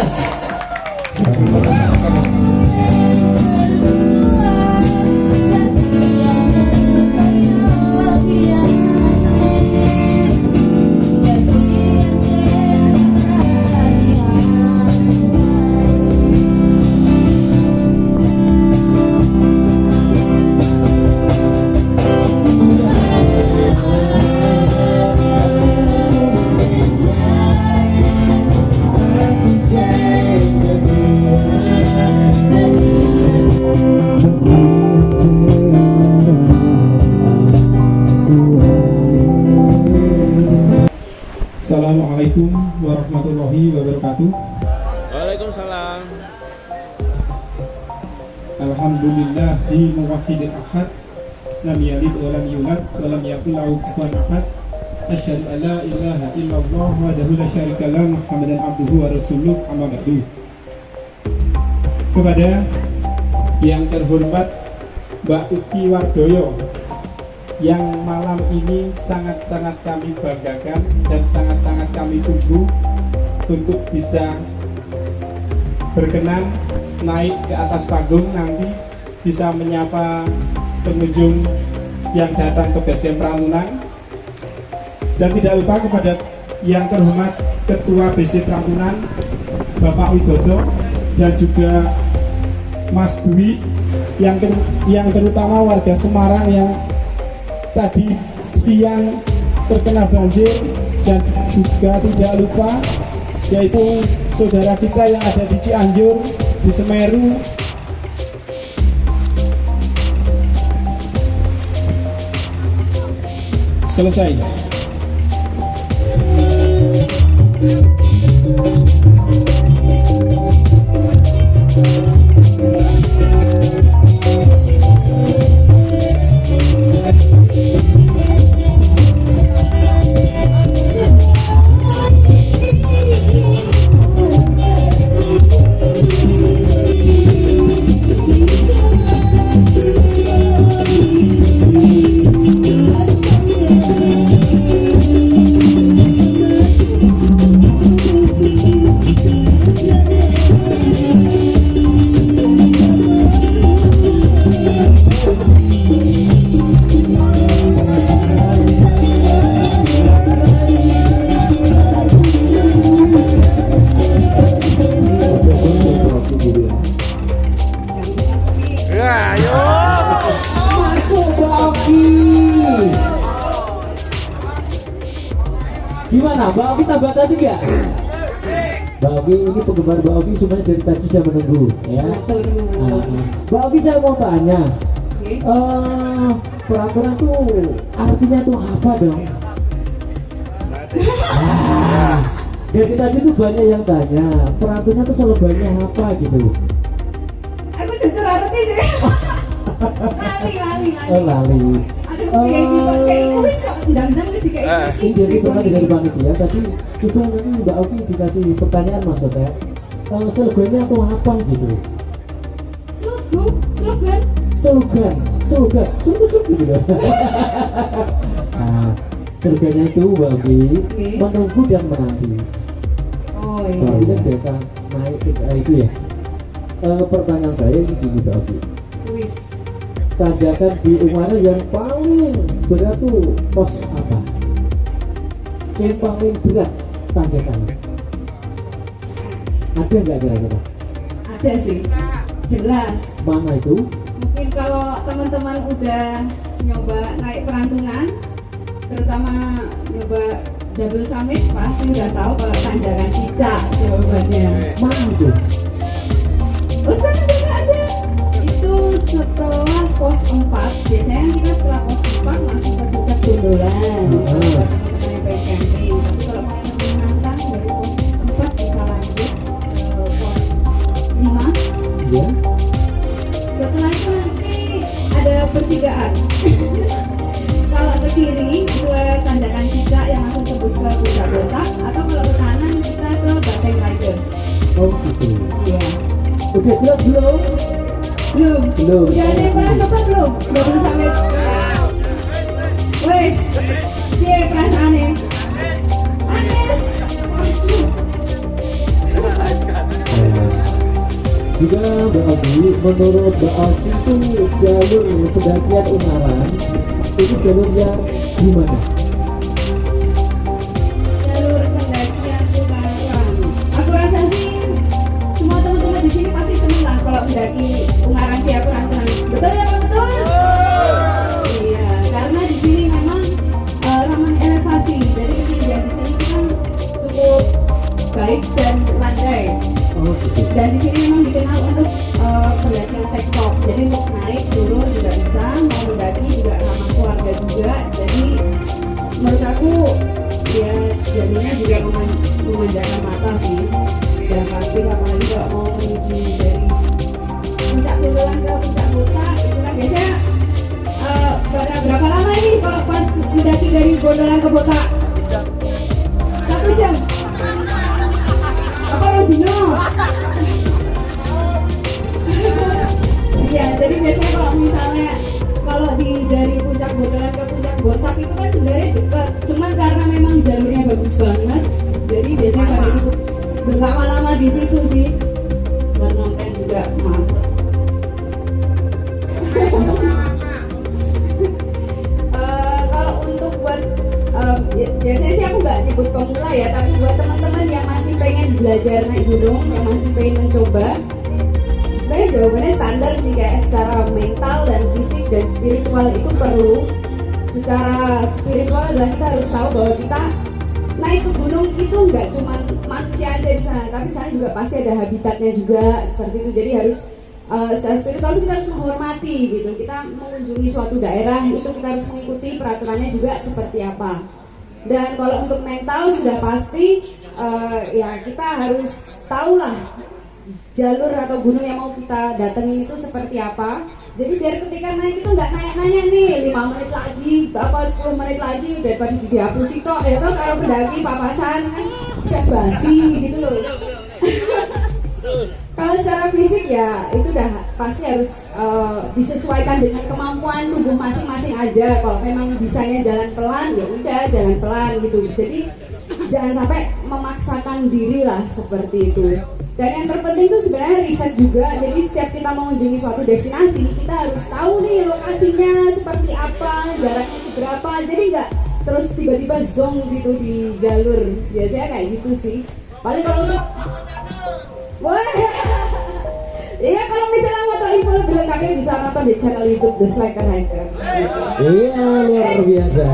Mas. Assalamualaikum warahmatullahi wabarakatuh. Waalaikumsalam. Alhamdulillahi muwahhidil ahad, lam yalid wa lam yulad wa lam yakul lahu kufuwan ahad. Asyhadu an la ilaha illallah wahdahu la syarika lah, Muhammadan abduhu wa rasuluh, amma ba'du. Kepada yang terhormat Mbak Uki Wardoyo, yang malam ini sangat-sangat kami banggakan dan sangat-sangat kami tunggu untuk bisa berkenan naik ke atas panggung, nanti bisa menyapa pengunjung yang datang ke Basecamp Prambanan. Dan tidak lupa kepada yang terhormat Ketua BC Prambanan Bapak Widodo dan juga Mas Dwi, yang terutama warga Semarang yang tadi siang terkena banjir, dan juga tidak lupa yaitu saudara kita yang ada di Cianjur, di Semeru. Selesai. Gimana, Mbak Oki tambah tadi nggak? Mbak Oki ini penggemar Mbak Oki semuanya dari tadi sudah menunggu, ya. Mbak Oki saya mau tanya, peraturan tuh artinya tuh apa dong? Dari tadi tuh banyak yang tanya, peraturannya tuh selebarnya apa gitu? Aku jujur arti sih. Lali. Lali. Aduh, kayak kuis kok ndang-ndang wis dikayak Ini jadi pernah dari panitia, tapi coba nanti Mbak Oki dikasih pertanyaan Mas Otek. Slogannya tuh apa gitu? Slogan gitu. Nah, slogannya itu Mbak Oki, menunggu dan menanti. Oh Mbak Oki kan biasa naik itu ya. Pertanyaan saya ini gini Mbak Oki. kuis. Tanjakan di Ungaran yang paling berat tuh pos apa? Yang paling berat tanjakannya? Ada nggak kira-kira? Ada sih, jelas. Mana itu? Mungkin kalau teman-teman udah nyoba naik perantunan, terutama nyoba double summit, pasti udah tahu kalau tanjakan Cicak jawabannya. Mana itu? Oh, sana juga ada. Itu setelah pos 4, biasanya kita setelah pos 4 langsung ke puncak gondolan. Teman-teman yang pengen camping. Tapi kalau mau yang lebih menantang, dari pos 4 bisa lanjut ke pos 5. Iya. Setelah itu nanti ada pertigaan. Kalau ke kiri itu tanjakan Cicak yang langsung tembus ke puncak botak, atau kalau ke kanan kita ke Bateng Riders. Oh gitu. Iya. Udah jelas belum? Belum. Belum. Udah ada yang pernah coba belum? Udah belum sampai. Wes. Piye perasaannya? Anes. juga Mbak Aldi, menurut Mbak Aldi itu jalur pendakian Ungaran itu jalurnya gimana? Jalur pendakian Ungaran, aku rasa sih semua teman-teman di sini pasti seneng lah kalau mendaki Ungaran di Apurantunan. Betul ya Pak? Betul? Iya, karena di sini memang ramah elevasi, jadi ketinggian di sini kan cukup baik dan landai. Oh gitu. Dan di sini memang dikenal untuk pendakian tektok. Jadi untuk naik turun juga bisa, mau mendaki juga ramah keluarga juga. Jadi menurut aku ya jadinya juga memanjakan mata sih. Dan pasti apalagi kalau mau menuju dari puncak Gundulan ke puncak Kota itu kan biasanya berapa lama ini kalau pas mendaki dari Gundulan ke Kota? 1 jam. Apa Rodino? Ya, jadi biasanya kalau misalnya dari puncak Gundulan ke puncak Botak itu kan sebenarnya dekat. Cuman karena memang jalurnya bagus banget, jadi biasanya pada cukup berlama-lama di situ sih. Buat nonton juga mantap. Kalau untuk buat biasanya sih aku nggak nyebut pemula ya, tapi buat teman-teman yang masih pengen belajar naik gunung, yang masih pengen mencoba, sebenarnya jawabannya standar sih, kayak secara mental dan fisik dan spiritual itu perlu. Secara spiritual adalah kita harus tahu bahwa kita naik ke gunung itu nggak cuma manusia aja di sana, tapi di sana juga pasti ada habitatnya juga seperti itu. Jadi harus secara spiritual itu kita harus menghormati gitu. Kita mengunjungi suatu daerah itu kita harus mengikuti peraturannya juga seperti apa. Dan kalau untuk mental sudah pasti ya kita harus tahulah jalur atau gunung yang mau kita datengin itu seperti apa. Jadi biar ketika naik itu nggak nanya-nanya nih 5 menit lagi, apa 10 menit lagi daripada dihapusi kok ya kan, kalau pendaki papasan kan udah basi gitu loh. Kalau secara fisik ya itu udah pasti harus disesuaikan dengan kemampuan tubuh masing-masing aja. Kalau memang bisanya jalan pelan ya udah jalan pelan gitu. Jadi jangan sampai memaksakan diri lah seperti itu. Dan yang terpenting itu sebenarnya riset juga. Jadi setiap kita mengunjungi suatu destinasi, kita harus tahu nih lokasinya seperti apa, jaraknya seberapa. Jadi nggak terus tiba-tiba zong gitu di jalur. Biasanya kayak gitu sih. Paling kalau untuk wah, iya kalau misalnya mau tahu info lebih lengkapnya bisa nonton di channel YouTube The Slacker Hiker. Iya, luar biasa.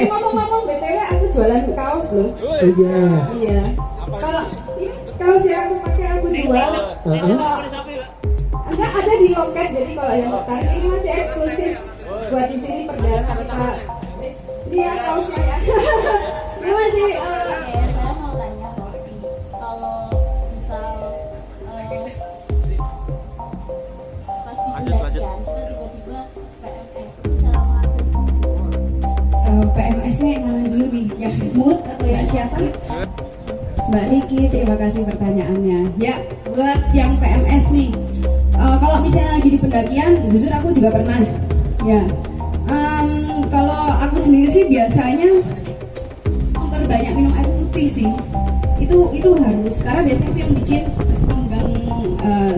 Ngomong-ngomong BTW aku jualan kaos loh. Iya. Iya. Kalau ini kaos yang aku pakai aku jual. Enggak ada di loket, jadi kalau yang tertarik ini masih eksklusif buat di sini perdana kita. Iya kaosnya ya. Ini masih Saya mau tanya Rofi, kalau misal pas di pendakian kita tiba-tiba PMS itu cara mengatasi PMS-nya yang mana dulu nih? Yang mood atau yang siapa? Mbak Riki, terima kasih pertanyaannya. Ya, buat yang PMS nih, kalau misalnya lagi di pendakian, jujur aku juga pernah. Ya, kalau aku sendiri sih biasanya memperbanyak minum air putih sih. Itu harus, karena biasanya itu yang bikin pinggang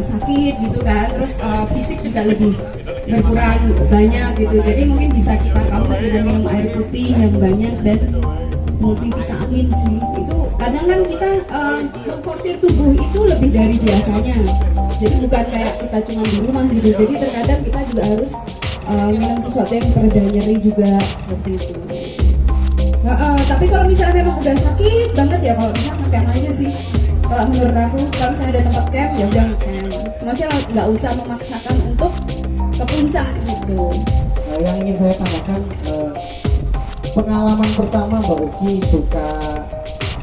sakit gitu kan. Terus fisik juga lebih berkurang banyak gitu. Jadi mungkin bisa kita counter dengan minum air putih yang banyak dan multivitamin sih. Itu kadang kan kita memforsir tubuh itu lebih dari biasanya. Jadi bukan kayak kita cuma di rumah gitu. Jadi terkadang kita juga harus minum sesuatu yang pereda nyeri juga seperti itu. Tapi kalau misalnya memang udah sakit banget ya, kalau bisa ngecamp aja sih. Kalau menurut aku, kalau misalnya ada tempat camp ya udah ngecamp. Maksudnya nggak usah memaksakan untuk ke puncak gitu. Yang ingin saya tanyakan, pengalaman pertama Mbak Uki suka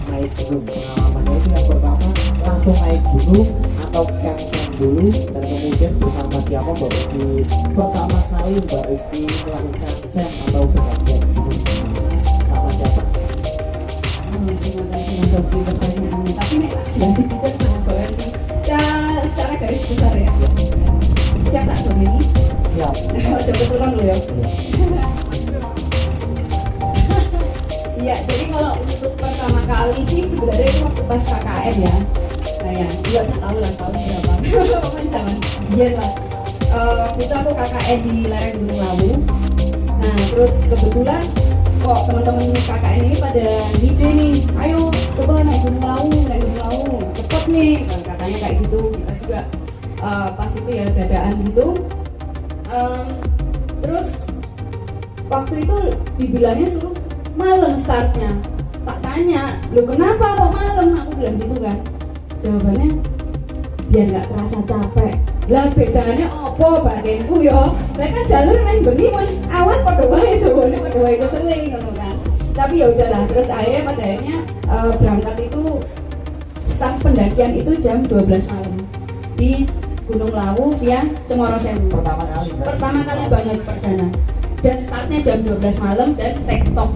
naik gunung, pengalamannya itu yang pertama langsung naik gunung atau camp dulu, dan kemudian bersama siapa Mbak Uki pertama kali Mbak Uki melakukan camp atau pendakian gunung, sama siapa? Terima kasih Mas Sofi pertanyaannya. Tapi nek jelasin kita mau bahas sih. Ya secara garis besar ya. Siap tak dong ini? Siap. Cepet turun dulu ya. Iya, jadi kalau untuk pertama kali sih sebenarnya itu waktu pas KKN ya. saya juga saya tahu lah tahun berapa pokoknya zaman biar lah. Waktu itu aku KKN di lereng Gunung Lawu. Nah terus kebetulan kok teman-teman KKN ini pada ide nih, ayo coba naik Gunung Lawu, cepet nih, katanya kayak gitu. Kita juga pas itu ya dadaan gitu. Terus waktu itu dibilangnya suruh malam startnya. Tak tanya, lu kenapa kok malam? Aku bilang gitu kan. Jawabannya biar nggak terasa capek. Lah bedanya opo badanku yo. Lah kan jalur main bengi awan pada wae to, pada wae keseling ngono kan. Tapi ya udahlah, terus akhirnya pada akhirnya berangkat itu start pendakian itu jam 12 malam di Gunung Lawu via Cemoro Sewu. Pertama kali banget perdana. Dan startnya jam 12 malam dan tektok.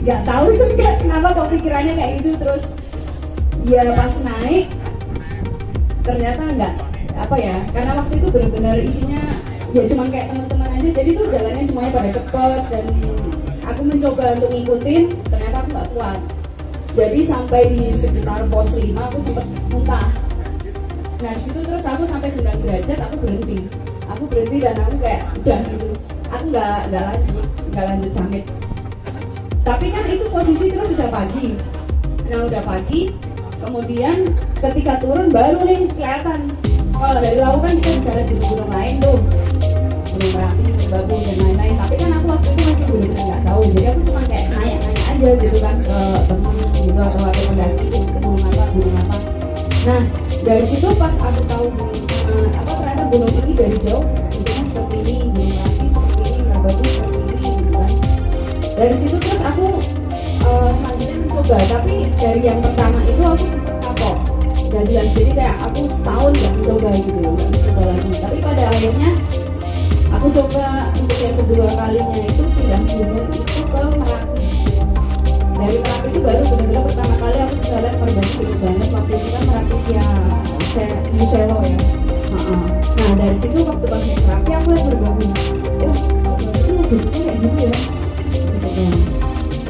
Gak tahu itu kenapa kok pikirannya kayak gitu. Terus ya pas naik ternyata enggak apa ya, karena waktu itu benar-benar isinya ya cuma kayak teman-teman aja, jadi tuh jalannya semuanya pada cepet dan aku mencoba untuk ngikutin, ternyata aku nggak kuat. Jadi sampai di sekitar pos 5 aku sempat muntah. Nah disitu terus aku sampai 9 derajat aku berhenti dan aku kayak udah gitu, aku nggak lanjut summit. Tapi kan itu posisi terus udah pagi. Nah udah pagi, kemudian ketika turun baru nih kelihatan. Kalau dari Lawu kan kita bisa lihat di gunung lain tuh, Gunung Merapi, Gunung Babu dan lain-lain. Tapi kan aku waktu itu masih benar-benar nggak tahu. Jadi aku cuma kayak nanya-nanya aja gitu kan ke teman gitu atau pendaki itu ke gunung apa. Nah dari situ pas aku tahu ternyata gunung ini dari jauh bentuknya seperti ini, Gunung Merapi seperti ini, Gunung Babu seperti ini gitu kan. Dari situ terus aku selanjutnya mencoba, tapi dari yang pertama itu aku kapok, gak jelas. Jadi kayak aku setahun gak mencoba gitu, gak mencoba lagi. Tapi pada akhirnya aku coba untuk yang kedua kalinya itu pindah gunung itu ke Merapi. Dari Merapi itu baru benar-benar pertama kali aku bisa lihat perbandingan gede banget. Waktu itu kan Merapi via New Selo ya. Nah dari situ waktu pas di Merapi aku lihat bergabung. Oh itu bentuknya kayak gitu ya.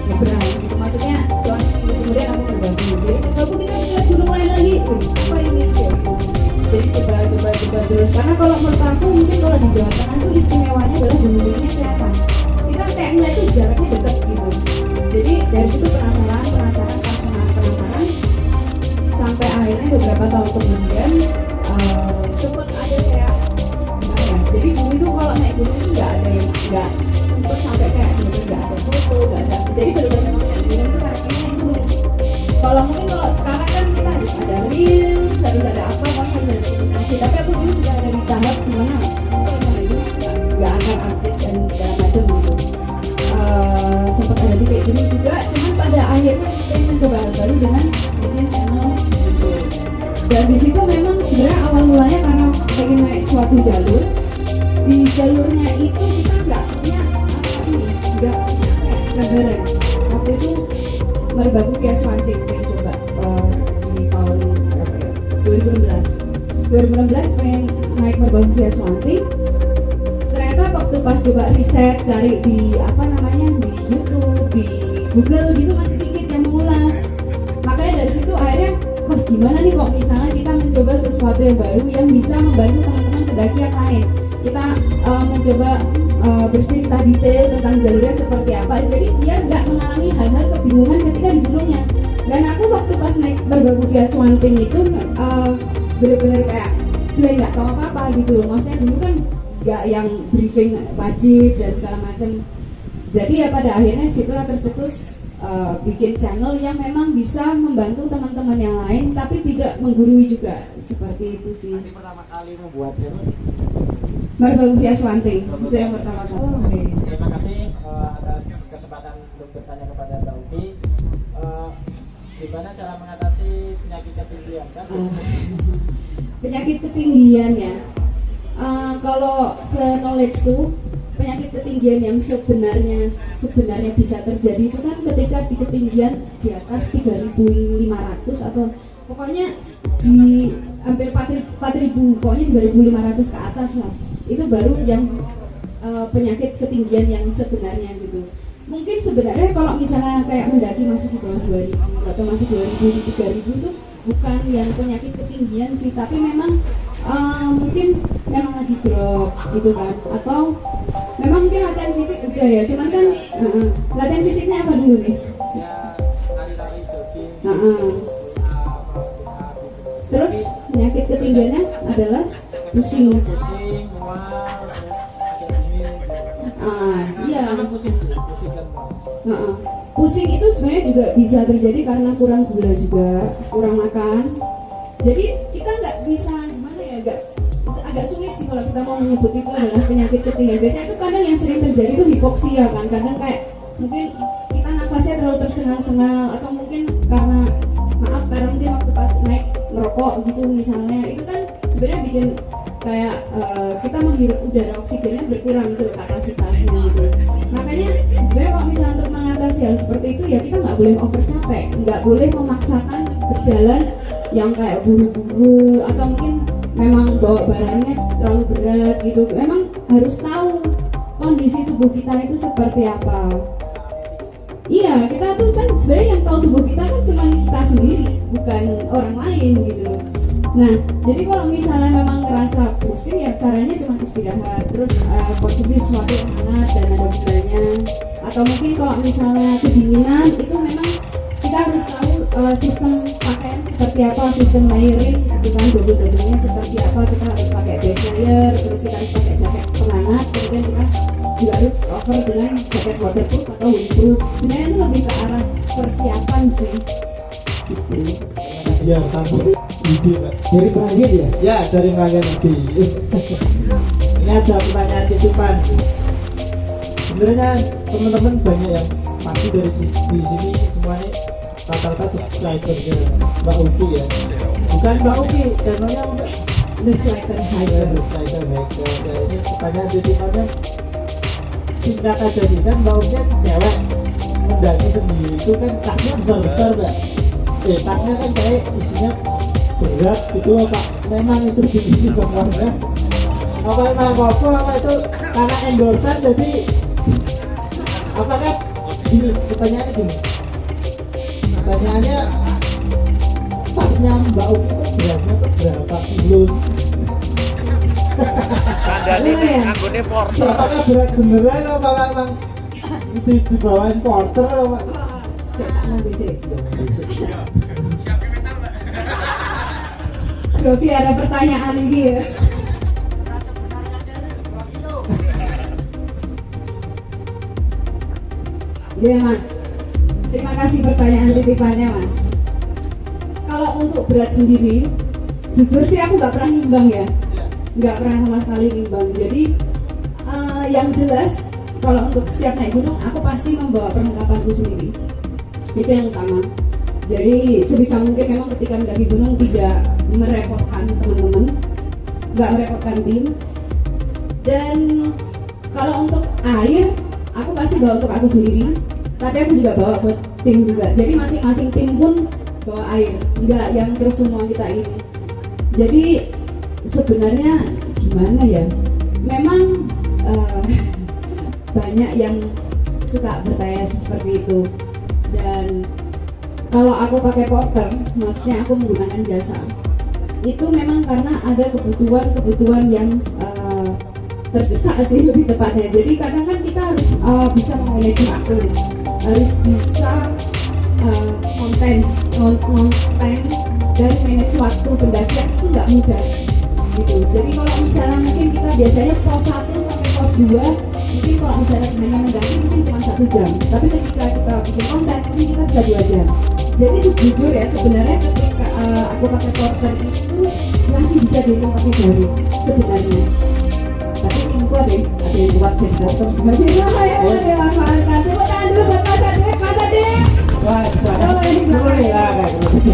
Nyebrang gitu, maksudnya selang seminggu kemudian aku berbagi. Jadi aku kita lihat gunung lain lagi, apa ini ya gitu. Jadi coba terus, karena kalau menurut aku mungkin kalau di Jawa Tengah tuh istimewanya adalah gunung-gunungnya kelihatan. Kita kayak ngeliat tuh jaraknya dekat gitu. Jadi dari situ penasaran sampai akhirnya beberapa tahun kemudian sempet ada kayak gimana ya. Jadi dulu itu kalau naik gunung itu nggak ada yang nggak sempet sampai kayak bener-bener nggak ada foto, nggak ada. Jadi bener-bener memang naik gunung itu karakternya naik gunung. Kalau mungkin kalau sekarang kan kita harus ada reels, harus ada apa, pokoknya harus ada komunikasi. Tapi aku dulu sudah ada di tahap gimana kalau naik gunung nggak akan update dan segala macam gitu. Sempat ada di kayak gini juga, cuman pada akhirnya saya mencoba hal baru dengan bikin channel gitu. Dan di situ memang sebenarnya awal mulanya karena pengen naik suatu jalur. Di jalurnya itu kita nggak punya nggak gambaran. Waktu itu Merbabu via Swanting pengen coba di tahun berapa ya? 2016 pengen naik Merbabu via Swanting. Ternyata waktu pas coba riset cari di di YouTube, di Google gitu masih dikit yang mengulas. Makanya dari situ akhirnya wah gimana nih kok misalnya kita mencoba sesuatu yang baru yang bisa membantu teman-teman pendaki yang lain. Kita mencoba bercerita detail tentang jalurnya seperti apa, jadi biar nggak mengalami hal-hal kebingungan ketika di gunungnya. Dan aku waktu pas naik Merbabu via Swanting itu bener-bener kayak blank, nggak tahu apa-apa gitu loh. Maksudnya dulu kan nggak yang briefing wajib dan segala macam. Jadi ya pada akhirnya situlah tercetus bikin channel yang memang bisa membantu teman-teman yang lain tapi tidak menggurui juga, seperti itu sih. Nanti pertama kali membuat channel Merbabu via Swanting itu yang pertama kali. Terima kasih atas kesempatan untuk bertanya kepada Mbak Uki. Gimana cara mengatasi penyakit ketinggian kan? Penyakit ketinggian ya. Kalau se-knowledge-ku, penyakit ketinggian yang sebenarnya bisa terjadi itu kan ketika di ketinggian di atas 3.500 atau pokoknya di hampir 4.000, pokoknya 3.500 ke atas lah. Itu baru yang penyakit ketinggian yang sebenarnya gitu. Mungkin sebenarnya kalau misalnya kayak mendaki masih di bawah 2.000 atau masih 2.000 di 3.000 itu bukan yang penyakit ketinggian sih, tapi memang mungkin memang lagi drop gitu kan, atau memang mungkin latihan fisik udah ya, cuman kan latihan fisiknya apa dulu nih? Terus penyakit ketinggiannya adalah pusing. Iya. Pusing itu sebenarnya juga bisa terjadi karena kurang gula juga, kurang makan. Jadi kita nggak bisa gimana ya, agak sulit sih kalau kita mau menyebut itu adalah penyakit ketinggian. Biasanya itu kadang yang sering terjadi itu hipoksia kan, kadang kayak mungkin kita nafasnya terlalu tersengal-sengal, atau mungkin karena mungkin waktu pas naik merokok gitu misalnya, itu kan sebenarnya bikin kayak kita menghirup udara oksigennya berkurang gitu loh, kapasitasnya gitu. Makanya sebenarnya kalau misalnya untuk mengatasi hal seperti itu ya kita nggak boleh over capek, nggak boleh memaksakan berjalan yang kayak buru-buru, atau mungkin memang bawa barangnya terlalu berat gitu. Memang harus tahu kondisi tubuh kita itu seperti apa. Iya, kita tuh kan sebenarnya yang tahu tubuh kita kan cuma kita sendiri, bukan orang lain gitu loh. Nah, jadi kalau misalnya memang ngerasa pusing ya caranya cuma istirahat, terus konsumsi sesuatu yang hangat dan ada gulanya. Atau mungkin kalau misalnya kedinginan, itu memang kita harus tahu sistem pakaian seperti apa, sistem layering gitu kan, double-doublenya seperti apa. Kita harus pakai base layer, terus kita harus pakai jaket penghangat, kemudian kita juga harus cover dengan jaket waterproof atau windproof. Sebenarnya itu lebih ke arah persiapan sih gitu. Ya, tahu ide Pak. Dari Meranggen ya? Ya, dari Meranggen nanti. Ini ada pertanyaan titipan. Sebenarnya teman-teman banyak yang pasti dari di sini semuanya rata-rata subscriber ke Mbak Uki ya. Bukan Mbak Uki, channelnya The Slider Hiker. The Slider Hiker. Ya, ini pertanyaan titipannya singkat aja nih, kan Mbak Uki cewek mendaki sendiri itu kan tasnya besar-besar Mbak. Tasnya kan kayak isinya berat gitu Pak. Memang itu diisi semuanya. Apa memang apa itu karena endorsan jadi apakah gini, pertanyaannya gini, pertanyaannya tasnya Mbak Uki itu beratnya tuh berapa kilo? Kandani ini anggone porter. Apakah berat beneran apa emang dibawain porter apa? Cetak nanti sih. Berarti ada pertanyaan ini ya. Iya Mas, terima kasih pertanyaan titipannya Mas. Kalau untuk berat sendiri, jujur sih aku nggak pernah nimbang ya, nggak pernah sama sekali nimbang. Jadi yang jelas kalau untuk setiap naik gunung aku pasti membawa perlengkapanku sendiri. Itu yang utama. Jadi sebisa mungkin memang ketika mendaki gunung tidak merepotkan teman-teman, nggak merepotkan tim. Dan kalau untuk air, aku pasti bawa untuk aku sendiri, tapi aku juga bawa buat tim juga. Jadi masing-masing tim pun bawa air, nggak yang terus semua kita ini. Jadi sebenarnya gimana ya? Memang banyak yang suka bertanya seperti itu. Dan kalau aku pakai porter, maksudnya aku menggunakan jasa, itu memang karena ada kebutuhan yang terdesak sih lebih tepatnya. Jadi kadang kan kita harus bisa memanage waktu, harus bisa konten dan manage waktu pendakian itu nggak mudah gitu. Jadi kalau misalnya mungkin kita biasanya pos 1 sampai pos 2, mungkin kalau misalnya hanya mendaki mungkin cuma 1 jam, tapi ketika kita bikin konten mungkin kita bisa 2 jam. Jadi sejujur ya sebenarnya ketika aku pakai porter itu masih bisa dihitung pakai jari sebenarnya. Tapi timku ada yang kuat jadi porter sebenarnya. Ya manfaatkan. Tepuk tangan dulu buat Mas Ade. Mas Ade. Wah, boleh ya kayak gitu.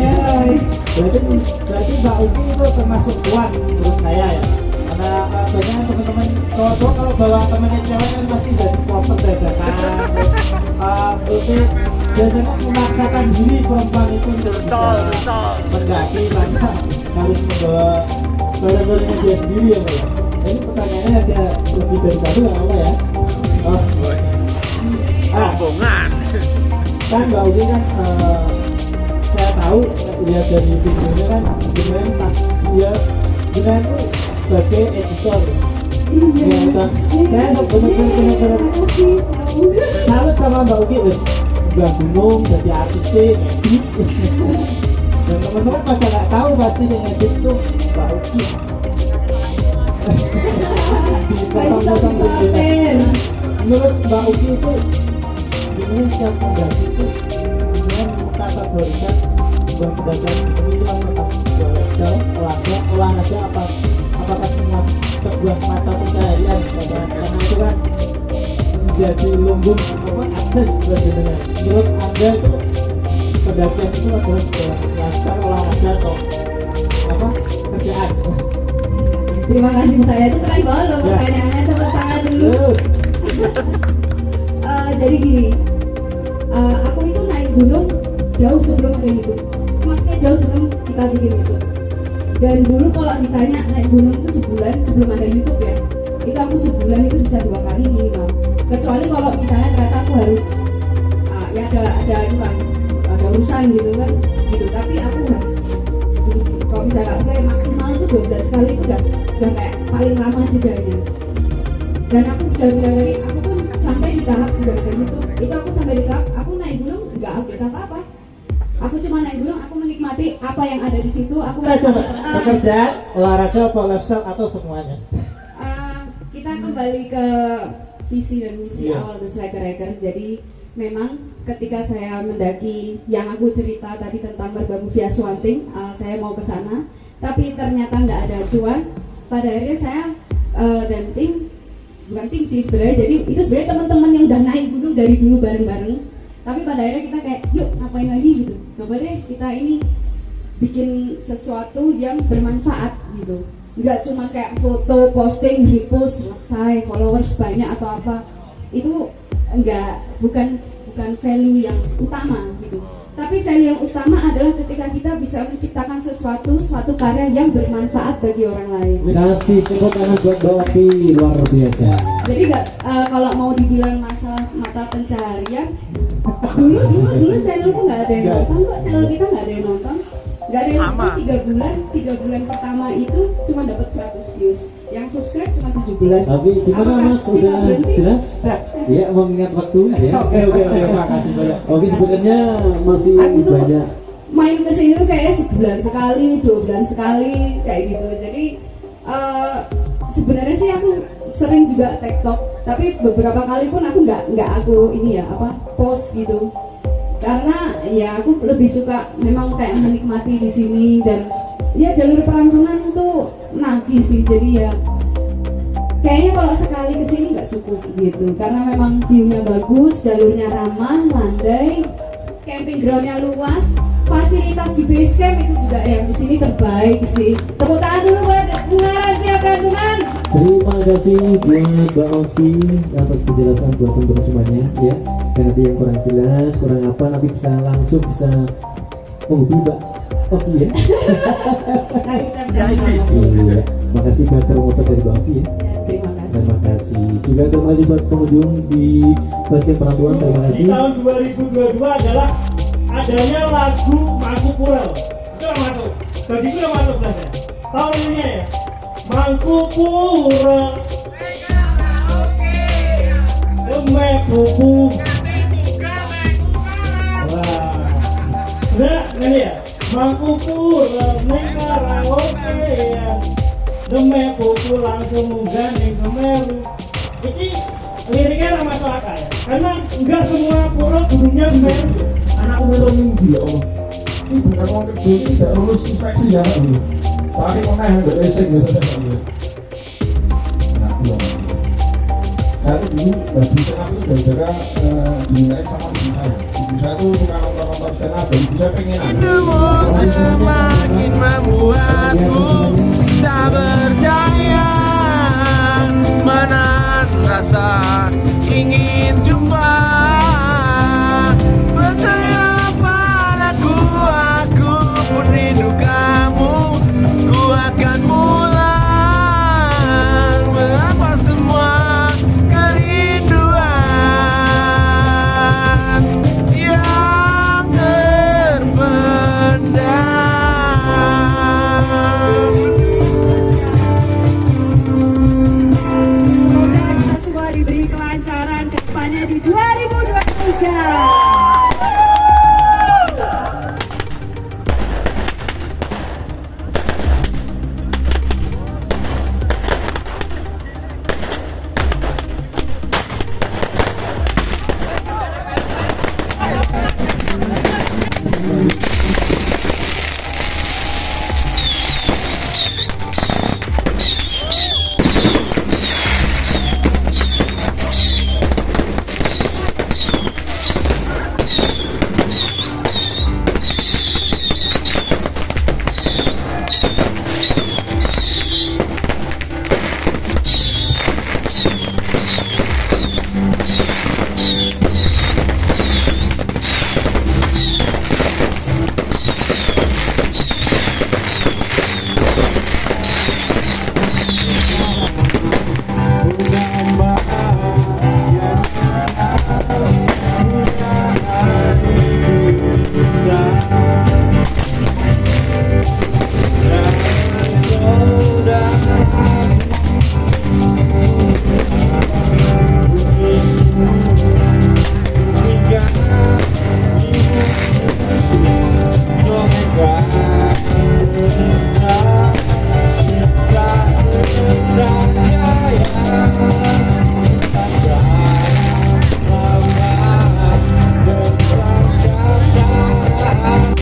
Berarti Mbak Uki itu termasuk kuat menurut saya ya. Karena banyak teman-teman cowok kalau bawa temennya cewek kan pasti jadi porter dadakan. Terus biasanya memaksakan diri perempuan itu untuk bisa mendaki karena harus membawa barang-barangnya dia sendiri ya Pak ya. Ini pertanyaannya ada lebih dari satu nggak apa ya? Rombongan. Kan Mbak Uki kan saya tahu lihat dari videonya kan Junaid pas dia Junaid itu sebagai editor. Ya, kan? Saya benar-benar salut sama Mbak Uki, udah gunung jadi artisnya ngedit. Dan teman-teman pada nggak tahu pasti yang ngedit itu Mbak Uki. Menurut Mbak Uki itu gimana setiap fondasi itu dengan mengkategorikan sebuah pedagang itu olahraga apakah semua sebuah mata pencaharian karena itu kan menjadi lumbung akses sebenarnya. Menurut Anda itu pedagang itu adalah sebuah latar olahraga atau kerjaan? Terima kasih saya itu keren banget loh pertanyaannya, tepuk tangan dulu. Jadi gini, aku itu naik gunung jauh sebelum ada YouTube. Maksudnya jauh sebelum kita bikin YouTube. Dan dulu kalau ditanya naik gunung itu sebulan sebelum ada YouTube ya, itu aku sebulan itu bisa 2 kali minimal. Kecuali kalau misalnya ternyata aku harus ya ada itu kan, ada urusan gitu kan, gitu. Tapi aku harus kalau misalnya nggak bisa maksimal itu 2 bulan sekali itu udah kayak paling lama jedanya. Dan aku udah dari aku pun sampai di tahap sudah ada YouTube itu aku sampai di tahap aku naik gunung nggak update apa-apa. Aku cuma naik gunung, aku menikmati apa yang ada di situ. Aku coba pekerjaan, olahraga, apa lifestyle atau semuanya? Kita kembali ke visi dan misi awal The Striker. Jadi memang ketika saya mendaki yang aku cerita tadi tentang Merbabu via Swanting, saya mau ke sana, tapi ternyata nggak ada acuan. Pada akhirnya saya dan tim, bukan tim sih sebenarnya, jadi itu sebenarnya teman-teman yang udah naik gunung dari dulu bareng-bareng. Tapi pada akhirnya kita kayak, yuk ngapain lagi gitu, coba deh kita ini bikin sesuatu yang bermanfaat gitu. Nggak cuma kayak foto, posting, repost, selesai, followers banyak atau apa. Itu bukan value yang utama gitu. Tapi value yang utama adalah ketika kita bisa menciptakan suatu karya yang bermanfaat bagi orang lain. Kasih tepuk tangan buat Mbak Oki, luar biasa. Jadi kalau mau dibilang masalah mata pencaharian, dulu channelku nggak ada yang nonton kok, channel kita nggak ada yang nonton, nggak ada yang nonton 3 bulan pertama itu cuma dapat 100 views, yang subscribe cuma 17. Tapi gimana Mas, udah jelas? Iya, mengingat waktu ya. Oke, makasih banyak. Oke, sebenarnya masih aku tuh banyak main ke sini tuh kayak sebulan sekali, 2 bulan sekali kayak gitu. Jadi sebenarnya sih aku sering juga TikTok, tapi beberapa kali pun aku nggak aku ini ya post gitu, karena ya aku lebih suka memang kayak menikmati di sini. Dan ya jalur Perambanan tuh nagih sih, jadi ya kayaknya kalau sekali kesini nggak cukup gitu, karena memang view-nya bagus, jalurnya ramah, landai, camping ground-nya luas, fasilitas di base camp itu juga yang di sini terbaik sih. Tepuk tangan dulu buat Ungaran siap Perambanan. Terima kasih buat Mbak Oki atas penjelasan buat teman-teman semuanya ya. Dan nanti yang kurang jelas, kurang apa, nanti bisa langsung menghubungi Mbak Oki ya. Nah, kita bisa Iya. Makasih buat promotor dari Mbak Oki ya. Terima kasih. Juga terima kasih buat pengunjung di Basecamp Perantauan. Terima kasih. Di tahun 2022 adalah adanya lagu Mangkupuro. Itu yang masuk. Bagiku yang masuk saja. Tahun ini ya. Mangkupuro. Deme buku. Wah. Nah, ini ya. Mangkupuro ning karaoke ya. Deme buku langsung munggah ning Semeru. Iki liriknya nggak masuk akal ya, karena nggak semua pura gunungnya Semeru. Anakku melu minggu ya Allah. Ini bener mau kerja ini tidak lulus infeksi ya nak dulu. Tadi mau naik nggak racing gitu kan. Anakku ya. Saya tuh dulu nggak bisa aku tuh gara-gara dinilai sama ibu saya. Ibu saya tuh suka nonton stand up dan ibu saya pengen. Itu semakin membuatku